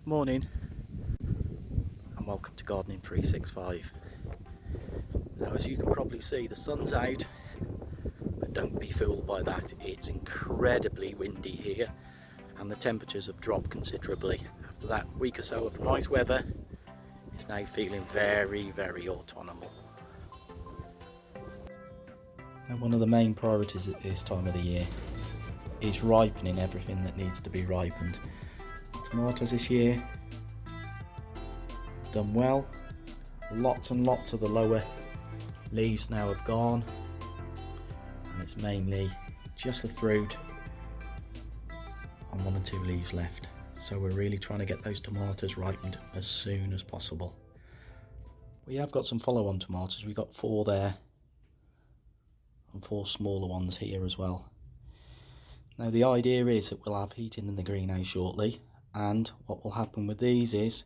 Morning and welcome to Gardening 365. Now, as you can probably see, the sun's out, but don't be fooled by that. It's incredibly windy here and the temperatures have dropped considerably. After that week or so of nice weather, it's now feeling very autumnal. Now, one of the main priorities at this time of the year is ripening everything that needs to be ripened. Tomatoes this year done well. Lots and lots of the lower leaves now have gone, and it's mainly just the fruit and one or two leaves left. So we're really trying to get those tomatoes ripened as soon as possible. We have got some follow-on tomatoes. We've got 4 there and 4 smaller ones here as well. Now the idea is that we'll have heating in the greenhouse shortly, and what will happen with these is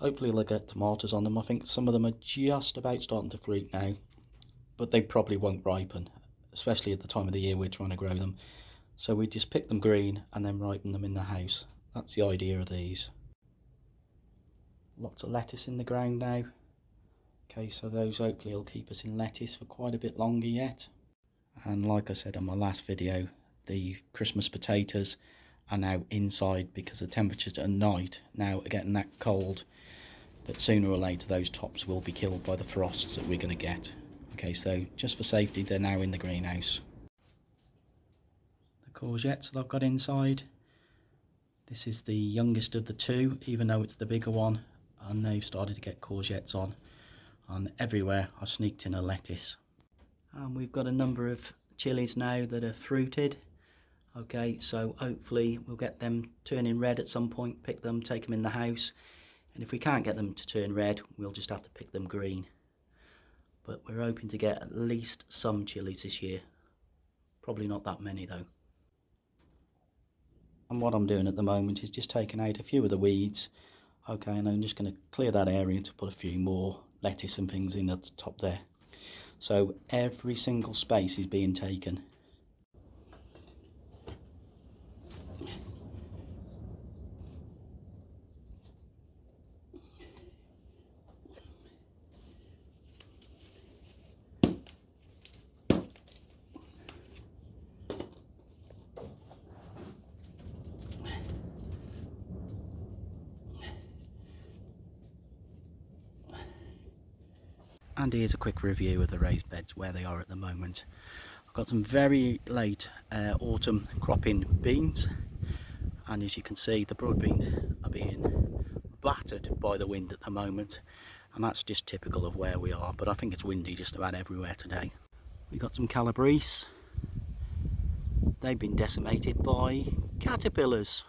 hopefully they'll get tomatoes on them. I think some of them are just about starting to fruit now, but they probably won't ripen, especially at the time of the year we're trying to grow them. So we just pick them green and then ripen them in the house. That's the idea of these. Lots of lettuce in the ground now. Okay, so those hopefully will keep us in lettuce for quite a bit longer yet. And like I said on my last video, the Christmas potatoes are now inside because the temperatures at night now are getting that cold that sooner or later those tops will be killed by the frosts that we're going to get. Okay, so just for safety, they're now in the greenhouse. The courgettes that I've got inside, this is the youngest of the 2, even though it's the bigger one, and they've started to get courgettes on, and everywhere I sneaked in a lettuce. And we've got a number of chilies now that are fruited. Okay, so hopefully we'll get them turning red at some point, pick them, take them in the house, and if we can't get them to turn red, we'll just have to pick them green. But we're hoping to get at least some chilies this year. Probably not that many though. And what I'm doing at the moment is just taking out a few of the weeds. Okay, and I'm just going to clear that area to put a few more lettuce and things in at the top there. So every single space is being taken. And here's a quick review of the raised beds where they are at the moment. I've got some very late autumn cropping beans, and as you can see the broad beans are being battered by the wind at the moment, and that's just typical of where we are, but I think it's windy just about everywhere today. We've got some calabrese. They've been decimated by caterpillars,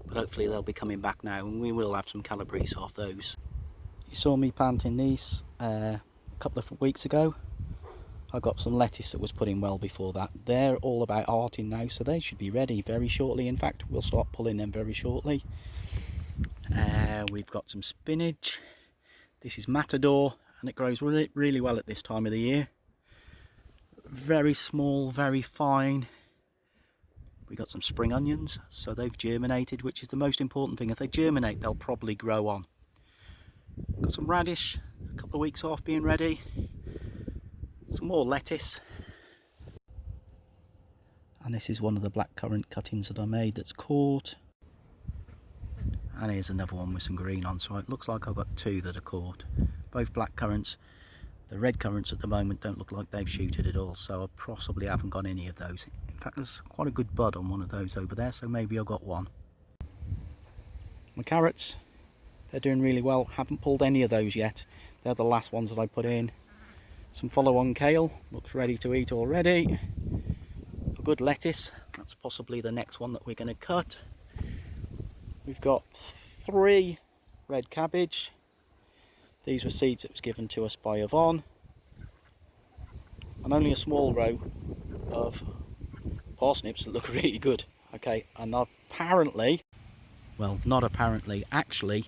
but hopefully they'll be coming back now and we will have some calabrese off those. You saw me planting these a couple of weeks ago. I got some lettuce that was put in well before that. They're all about hearting now, so they should be ready very shortly. In fact, we'll start pulling them very shortly. We've got some spinach. This is Matador, and it grows really well at this time of the year. Very small, very fine. We got some spring onions, so they've germinated, which is the most important thing. If they germinate, they'll probably grow on. Got some radish, a couple of weeks off being ready. Some more lettuce. And this is one of the blackcurrant cuttings that I made that's caught. And here's another one with some green on, so it looks like I've got 2 that are caught. Both blackcurrants. The red currants at the moment don't look like they've shooted at all, so I possibly haven't got any of those. In fact, there's quite a good bud on one of those over there, so maybe I've got one. My carrots, they're doing really well. Haven't pulled any of those yet. They're the last ones that I put in. Some follow-on kale, looks ready to eat already. A good lettuce, that's possibly the next one that we're going to cut. We've got 3 red cabbage. These were seeds that was given to us by Yvonne. And only a small row of parsnips that look really good. Okay, and apparently, well, not apparently, actually,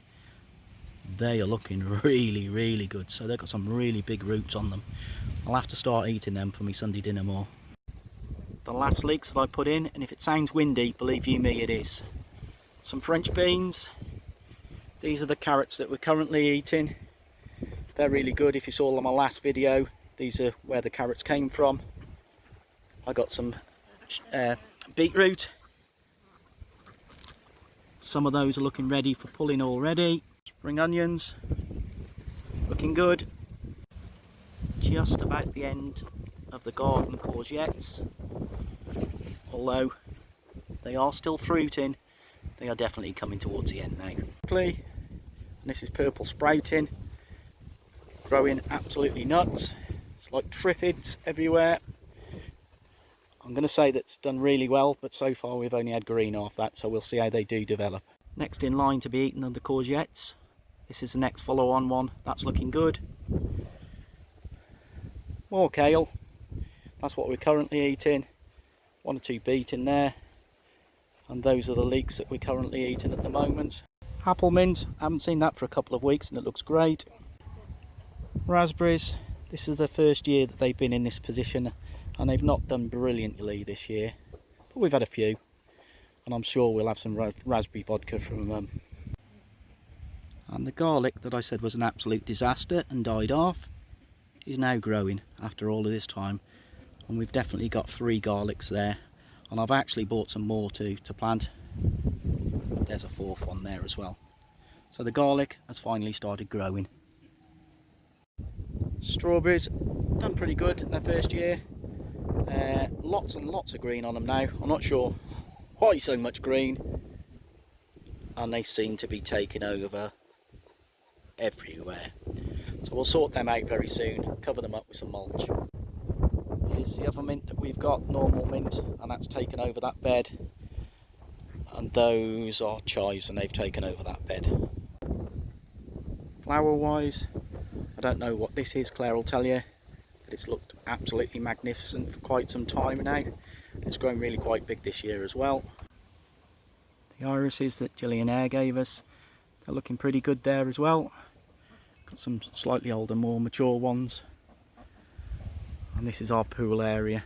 they are looking really good. So they've got some really big roots on them. I'll have to start eating them for my Sunday dinner more. The last leeks that I put in, and if it sounds windy, believe you me, it is. Some French beans, These are the carrots that we're currently eating. They're really good. If you saw on my last video, these are where the carrots came from. I got some beetroot. Some of those are looking ready for pulling already. Spring onions, looking good. Just about the end of the garden courgettes. Although they are still fruiting, they are definitely coming towards the end now. And this is purple sprouting, growing absolutely nuts. It's like triffids everywhere. I'm going to say that's done really well, but so far we've only had green off that, so we'll see how they do develop. Next in line to be eaten are the courgettes. This is the next follow-on one. That's looking good. More kale. That's what we're currently eating. 1 or 2 beet in there. And those are the leeks that we're currently eating at the moment. Apple mint. I haven't seen that for a couple of weeks and it looks great. Raspberries. This is the first year that they've been in this position, and they've not done brilliantly this year, but we've had a few, and I'm sure we'll have some raspberry vodka from them. And the garlic that I said was an absolute disaster and died off is now growing after all of this time, and we've definitely got 3 garlics there, and I've actually bought some more to plant. There's a 4th one there as well. So the garlic has finally started growing. Strawberries done pretty good in their first year. Lots and lots of green on them now. I'm not sure why so much green, and they seem to be taking over everywhere. So we'll sort them out very soon, cover them up with some mulch. Here's the other mint that we've got, normal mint, and that's taken over that bed. And those are chives, and they've taken over that bed. Flower wise, I don't know what this is, Claire will tell you. It's looked absolutely magnificent for quite some time now. It's grown really quite big this year as well. The irises that Gillian Eyre gave us, they're looking pretty good there as well. Got some slightly older, more mature ones. And this is our pool area.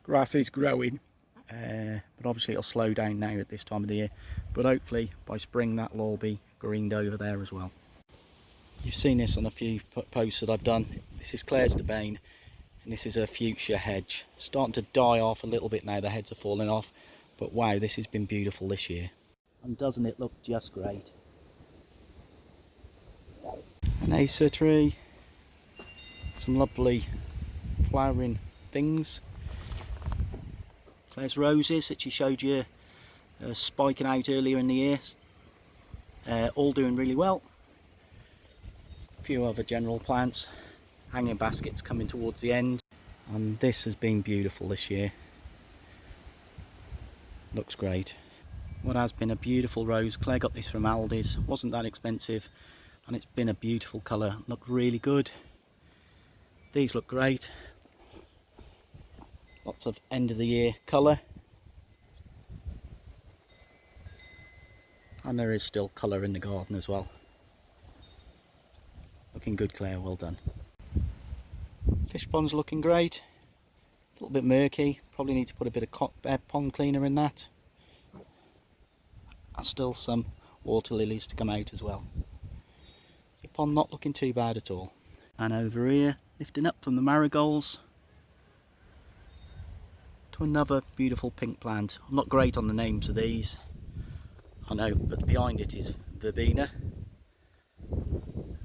Grass is growing, but obviously it'll slow down now at this time of the year. But hopefully by spring that'll all be greened over there as well. You've seen this on a few posts that I've done. This is Claire's Debane, and this is a fuchsia hedge. It's starting to die off a little bit now, the heads are falling off, but wow, this has been beautiful this year. And doesn't it look just great? An acer tree, some lovely flowering things. Claire's roses that she showed you spiking out earlier in the year, all doing really well. A few other general plants, hanging baskets coming towards the end, and this has been beautiful this year. Looks great. What has been a beautiful rose, Claire got this from Aldi's, wasn't that expensive, and it's been a beautiful colour, looked really good. These look great, lots of end of the year colour, and there is still colour in the garden as well. Looking good, Claire, well done. Fish pond's looking great. A little bit murky, probably need to put a bit of pond cleaner in that. And still some water lilies to come out as well. The pond not looking too bad at all. And over here, lifting up from the marigolds to another beautiful pink plant. I'm not great on the names of these, I know, but behind it is verbena.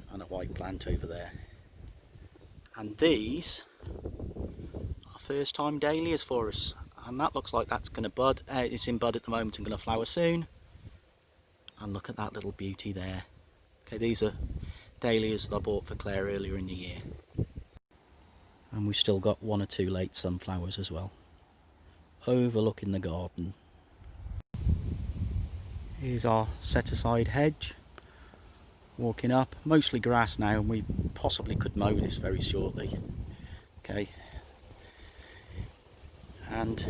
And a white plant over there, and these are first time dahlias for us, and that looks like that's going to bud. It's in bud at the moment and going to flower soon. And look at that little beauty there. Okay, these are dahlias that I bought for Claire earlier in the year, and we've still got 1 or 2 late sunflowers as well overlooking the garden. Here's our set aside hedge. Walking up, mostly grass now, and we possibly could mow this very shortly. Okay, and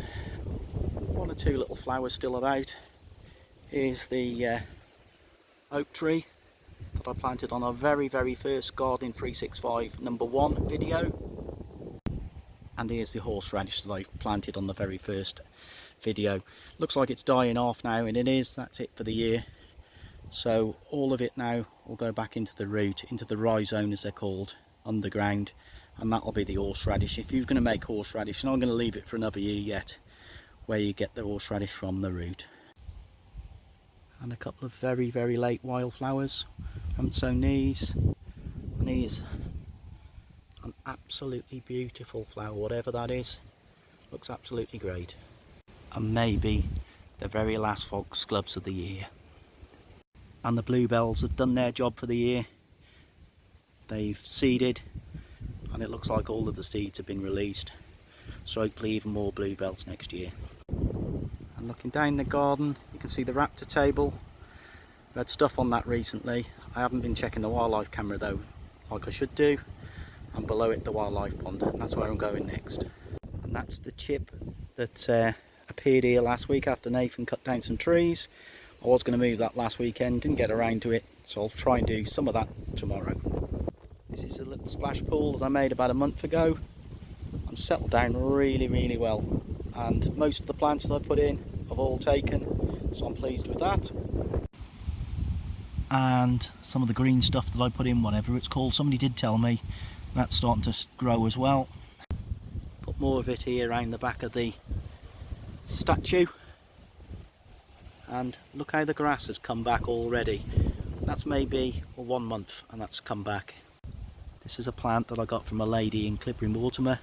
1 or 2 little flowers still about. Here's the oak tree that I planted on our very first Gardening 365 #1 video, and here's the horseradish that I planted on the very first video. Looks like it's dying off now, and it is. That's it for the year. So all of it now will go back into the root, into the rhizome as they're called, underground, and that'll be the horseradish. If you're going to make horseradish, and I'm going to leave it for another year yet, where you get the horseradish from the root. And a couple of very, very late wildflowers. Haven't sown these. And here's an absolutely beautiful flower, whatever that is. Looks absolutely great. And maybe the very last foxgloves of the year. And the bluebells have done their job for the year. They've seeded, and it looks like all of the seeds have been released. So hopefully even more bluebells next year. And looking down the garden, you can see the raptor table. I had stuff on that recently. I haven't been checking the wildlife camera though, like I should do. And below it the wildlife pond, and that's where I'm going next. And that's the chip that appeared here last week after Nathan cut down some trees. I was going to move that last weekend, didn't get around to it, so I'll try and do some of that tomorrow. This is a little splash pool that I made about a month ago and settled down really, really well. And most of the plants that I put in have all taken, so I'm pleased with that. And some of the green stuff that I put in, whatever it's called, somebody did tell me that's starting to grow as well. Put more of it here around the back of the statue, and look how the grass has come back already. That's maybe 1 month and that's come back. This is a plant that I got from a lady in Clippering, Mortimer,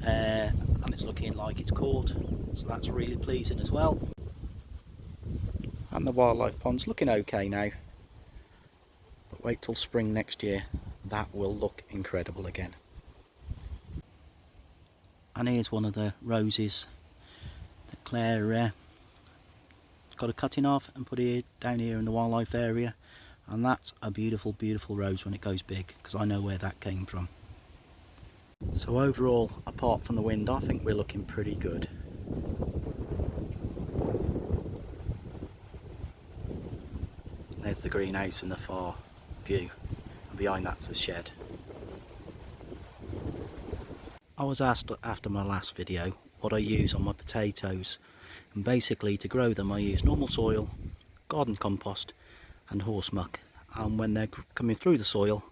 and it's looking like it's caught, so that's really pleasing as well. And the wildlife pond's looking okay now, but wait till spring next year, that will look incredible again. And here's one of the roses that Claire got a cutting off and put here down here in the wildlife area, and that's a beautiful, beautiful rose when it goes big, because I know where that came from. So overall, apart from the wind, I think we're looking pretty good. There's the greenhouse in the far view, and behind that's the shed. I was asked after my last video what I use on my potatoes, and basically to grow them I use normal soil, garden compost and horse muck, and when they're coming through the soil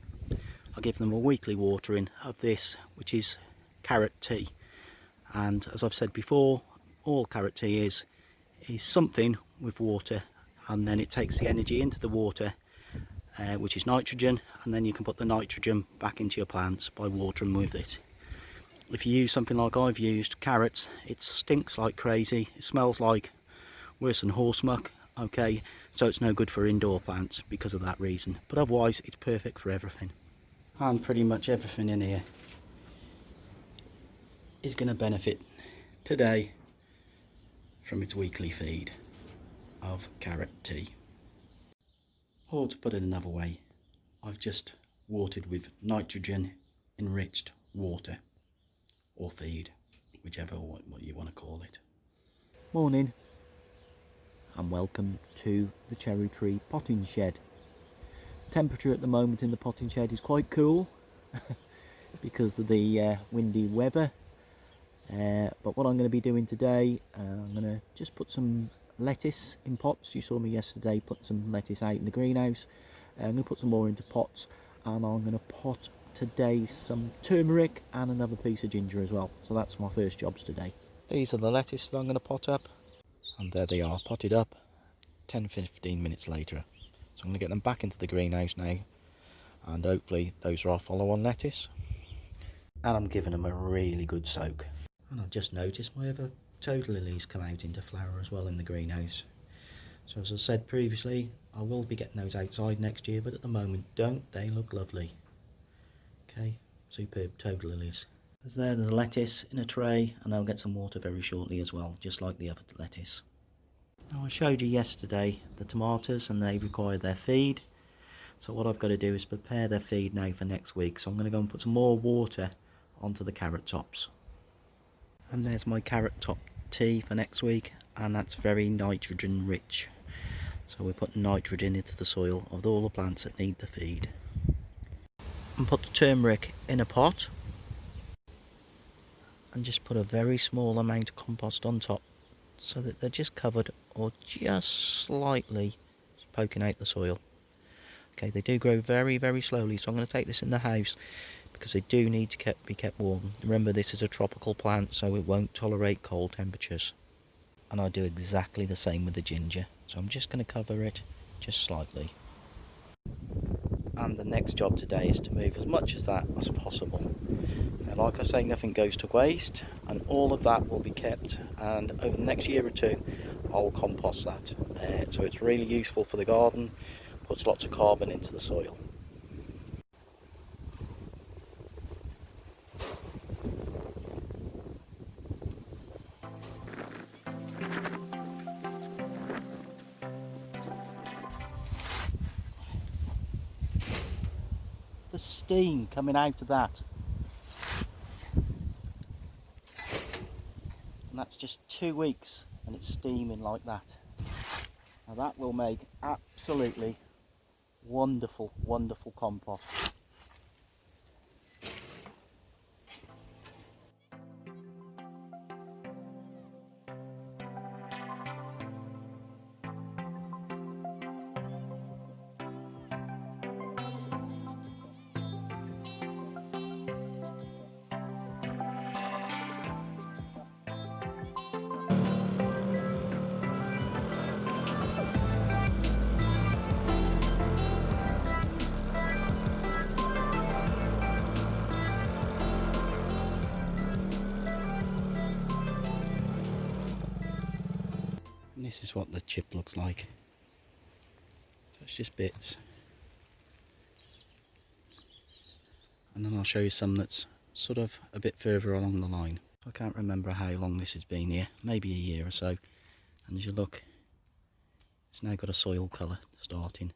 I give them a weekly watering of this, which is carrot tea. And as I've said before, all carrot tea is something with water, and then it takes the energy into the water, which is nitrogen, and then you can put the nitrogen back into your plants by watering with it. If you use something like I've used, carrots, it stinks like crazy, it smells like worse than horse muck, okay, so it's no good for indoor plants because of that reason, but otherwise it's perfect for everything. And pretty much everything in here is going to benefit today from its weekly feed of carrot tea. Or to put it another way, I've just watered with nitrogen enriched water or feed, whichever what you want to call it. Morning and welcome to the cherry tree potting shed. Temperature at the moment in the potting shed is quite cool because of the windy weather, but what I'm going to be doing today, I'm going to just put some lettuce in pots. You saw me yesterday put some lettuce out in the greenhouse. I'm going to put some more into pots, and I'm going to pot today some turmeric and another piece of ginger as well. So that's my first jobs today. These are the lettuce that I'm going to pot up, and there they are, potted up 10-15 minutes later. So I'm going to get them back into the greenhouse now, and hopefully those are our follow-on lettuce. And I'm giving them a really good soak. And I've just noticed my other toad lilies come out into flower as well in the greenhouse. So as I said previously, I will be getting those outside next year, but at the moment, don't they look lovely? Okay, superb toad lilies. There's there the lettuce in a tray, and they'll get some water very shortly as well, just like the other lettuce. Now I showed you yesterday the tomatoes, and they require their feed. So what I've got to do is prepare their feed now for next week. So I'm going to go and put some more water onto the carrot tops. And there's my carrot top tea for next week, and that's very nitrogen rich. So we're putting nitrogen into the soil of all the plants that need the feed. And put the turmeric in a pot, and just put a very small amount of compost on top, so that they're just covered or just slightly poking out the soil. Okay, they do grow very, very slowly, so I'm going to take this in the house because they do need to be kept warm. Remember, this is a tropical plant, so it won't tolerate cold temperatures. And I do exactly the same with the ginger, so I'm just going to cover it just slightly. And the next job today is to move as much of that as possible. Now, like I say, nothing goes to waste, and all of that will be kept, and over the next year or two I'll compost that. So it's really useful for the garden, puts lots of carbon into the soil. The steam coming out of that, and that's just 2 weeks and it's steaming like that. Now that will make absolutely wonderful, wonderful compost. And this is what the chip looks like. So it's just bits. And then I'll show you some that's sort of a bit further along the line. I can't remember how long this has been here, maybe a year or so. And as you look, it's now got a soil colour starting.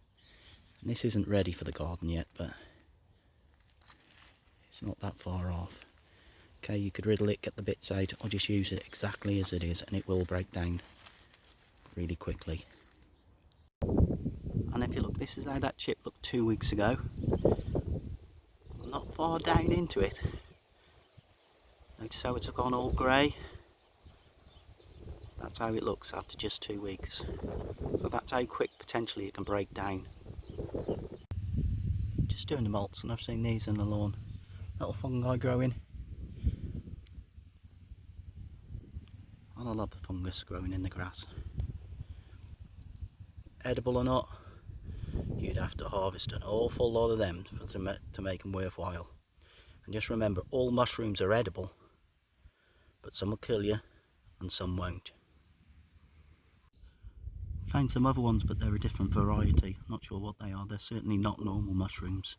And this isn't ready for the garden yet, but it's not that far off. Okay, you could riddle it, get the bits out, or just use it exactly as it is, and it will break down really quickly. And if you look, this is how that chip looked 2 weeks ago. Not far down into it. Notice how it's gone all grey. That's how it looks after just 2 weeks. So that's how quick potentially it can break down. Just doing the malts, and I've seen these in the lawn. Little fungi growing. And I love the fungus growing in the grass. Edible or not, you'd have to harvest an awful lot of them to make them worthwhile. And just remember, all mushrooms are edible, but some will kill you and some won't. Found some other ones, but they're a different variety. Not sure what they are. They're certainly not normal mushrooms.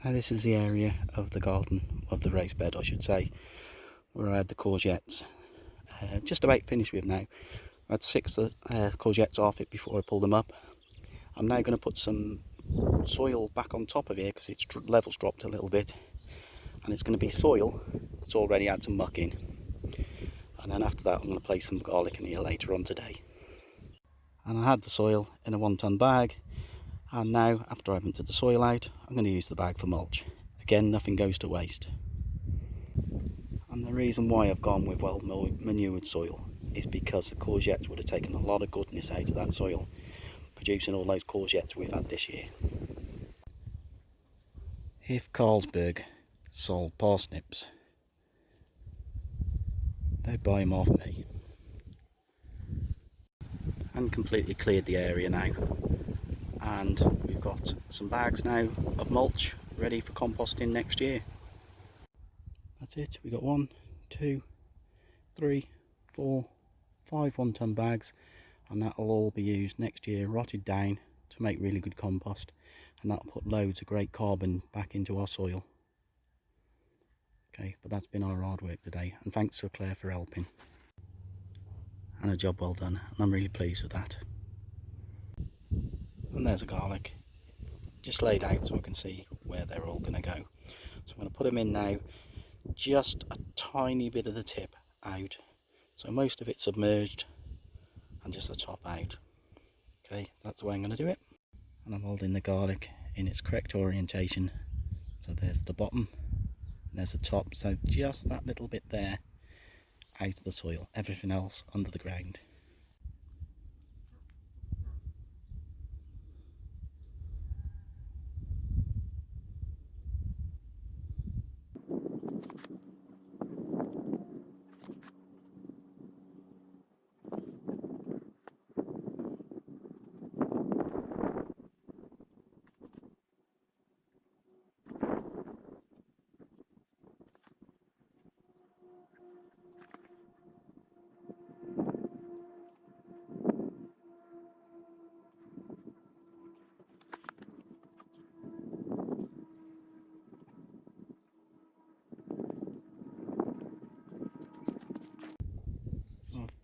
Now this is the area of the garden, of the raised bed I should say, where I had the courgettes. Just about finished with now. I had 6 courgettes off it before I pulled them up. I'm now going to put some soil back on top of here because its level's dropped a little bit, and it's going to be soil that's already had some muck in. And then after that I'm going to place some garlic in here later on today. And I had the soil in a 1 ton bag, and now after I've emptied the soil out, I'm going to use the bag for mulch. Again, nothing goes to waste. And the reason why I've gone with well manured soil is because the courgettes would have taken a lot of goodness out of that soil, producing all those courgettes we've had this year. If Carlsberg sold parsnips, they'd buy them off me. And completely cleared the area now, and we've got some bags now of mulch ready for composting next year. That's it. We got 1, 2, 3, 4, 5 1 ton bags, and that will all be used next year, rotted down to make really good compost, and that'll put loads of great carbon back into our soil. Okay, but that's been our hard work today, and thanks to Claire for helping. And a job well done, and I'm really pleased with that. And there's a garlic just laid out so I can see where they're all going to go. So I'm going to put them in now, just a tiny bit of the tip out, so most of it submerged and just the top out. Okay, that's the way I'm going to do it. And I'm holding the garlic in its correct orientation, so there's the bottom and there's the top, so just that little bit there out of the soil, everything else under the ground.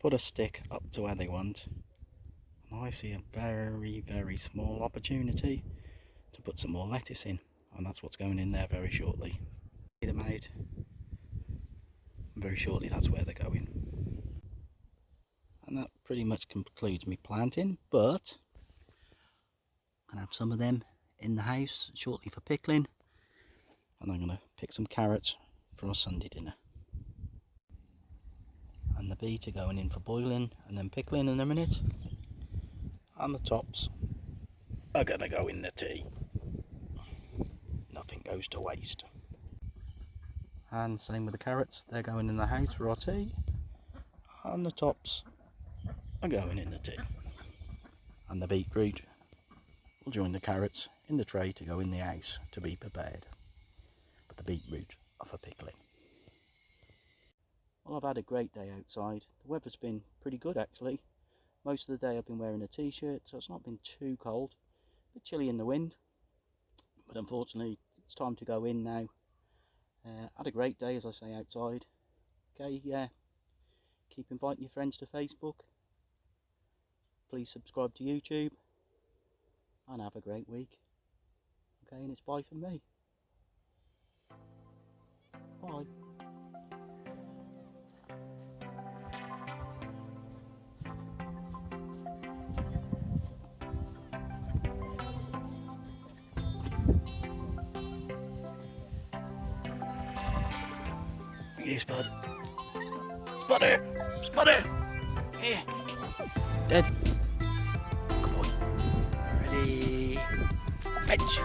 put a stick up to where they want, and I see a very small opportunity to put some more lettuce in, and that's what's going in there very shortly. Get them out. Very shortly that's where they're going. And that pretty much concludes me planting, but I'm going to have some of them in the house shortly for pickling, and I'm going to pick some carrots for our Sunday dinner. And the beet are going in for boiling and then pickling in a minute, and the tops are going to go in the tea. Nothing goes to waste. And same with the carrots, they're going in the house for our tea, and the tops are going in the tea. And the beetroot will join the carrots in the tray to go in the house to be prepared. But the beetroot are for pickling. Well, I've had a great day outside. The weather's been pretty good actually. Most of the day I've been wearing a t-shirt, so it's not been too cold. A bit chilly in the wind, but unfortunately it's time to go in now. Had a great day, as I say, outside. Okay, yeah. Keep inviting your friends to Facebook. Please subscribe to YouTube. And have a great week. Okay, and it's bye from me. Bye. Yes, bud. Spudder! Spudder! Here! Dead. Good boy. Ready. Fetch!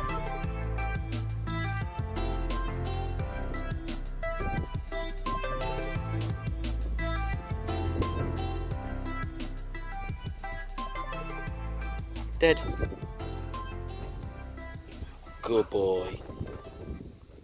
Dead. Good boy.